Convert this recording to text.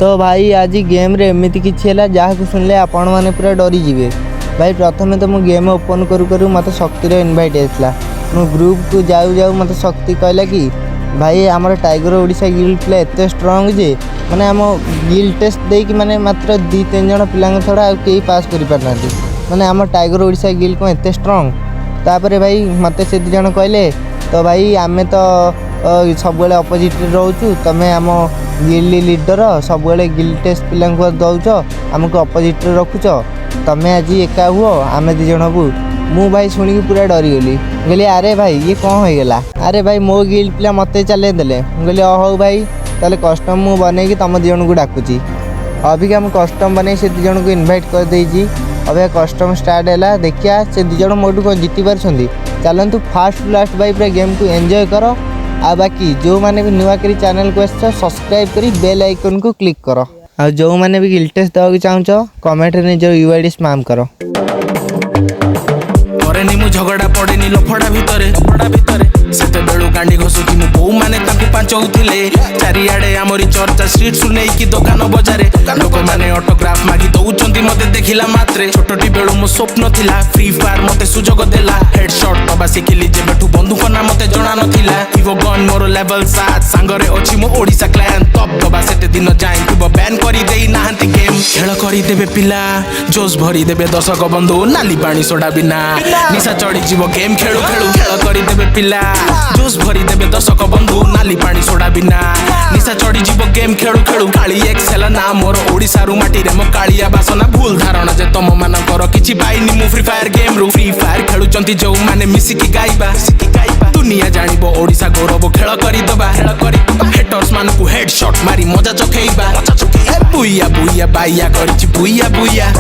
तो भाई आज गेम रे एमती किसी है जहाँ शुणिले आपण मैंने पूरा डरी जीवे। भाई प्रथम तो मुझे गेम ओपन करू करू मत शक्तिर इनभाइट आसला। मु ग्रुप को जाऊ जाऊ मत शक्ति कहला कि भाई आमर टाइगर ओडिशा गिल्ड पिला एत स्ट्रंग जे माने आम गिल्ड टेस्ट देकी माने मात्र 2-3 जन पिला छड़ा कई पास कर पारना माने आम टाइगर ओडिशा गिल्ड को एत स्ट्रंग। तापर भाई मत से 2 जन कहले तो भाई आमे तो सब अपोजिट रोचु तमें आम गिल्ड लीडर सब गिल्ड टेस्ट पिला दौच आमको अपोजिट रखुच तमें आज एका हुआ आम 2 जन हबू। मु भाई शुणी पूरा डरीगली कहली अरे भाई ये कौन हो गला। अरे भाई मो गिल्ड पिला मत चले देले कहली हौ भाई ताले कस्टम मु बनई तुम 2 जन को डाकुची। अबिका मुझे कस्टम बनई से 2 जन को इनभाइट कर देजी। अब कस्टम स्टार्ट है देखिया से 2 जन मोटू कौन जीति पार्टी। चलतु फास्ट लास्ट भाई पूरा गेम को एंजॉय कर। आ बाकी जो मैंने भी नुआ करी चैनल को सब्सक्राइब करी बेल आइकन को क्लिक कर। आ जो मैंने भी गिल्ड टेस्ट देवा चाहूँ कमेंट रे जो यूआईडी स्पैम करो। करेनी मु झगड़ा पड़ेनी लफड़ा भितरे सेते बेलू गांडी घसुची मु बो माने ताकू पांचौथिले चारियाडे आमरी चर्चा स्ट्रीट सुनै की दुकान बजारे लोक माने ऑटोग्राफ मागी दउचंती मते देखिला मात्रे छोटटी बेलू मो स्वप्न थिला फ्री फायर मते सुजोग देला हेडशॉट तबा सिखिली जेबेठू बंदूक ना मते जणा नथिला इवो गन मोर लेवल 7 सांगरे अछि मो ओडिसा क्लैन तब तबा सेते दिन जाई तुबो बैन करी देई नाहंती गेम खेल करी देबे पिला जोश भरी देबे दशक बंधु नाली पानी सोडा बिना निशा चढ़ी जीव गेम खेलु खेलु खेल करी देबे पिला जोश भरी देबे दशक बंधु नाली पानी सोडा बिना निशा चढ़ी जीव गेम खेलु खेलु काली एक्सेल ना मोर ओडिसा रु माटी रे मो कालिया बासना भूल धारणा जे तम मानकर किछि पाइनी मु फ्री फायर गेम रु फ्री फायर खेलुचंती जो माने मिसिकी गाइबा दुनिया जानिबो ओडिसा गौरव खेल करी दबा हेटर्स मानकु हेडशॉट मारी मजा चखेइबा बुइया बुइया बाइया करिछि बुइया बुइया।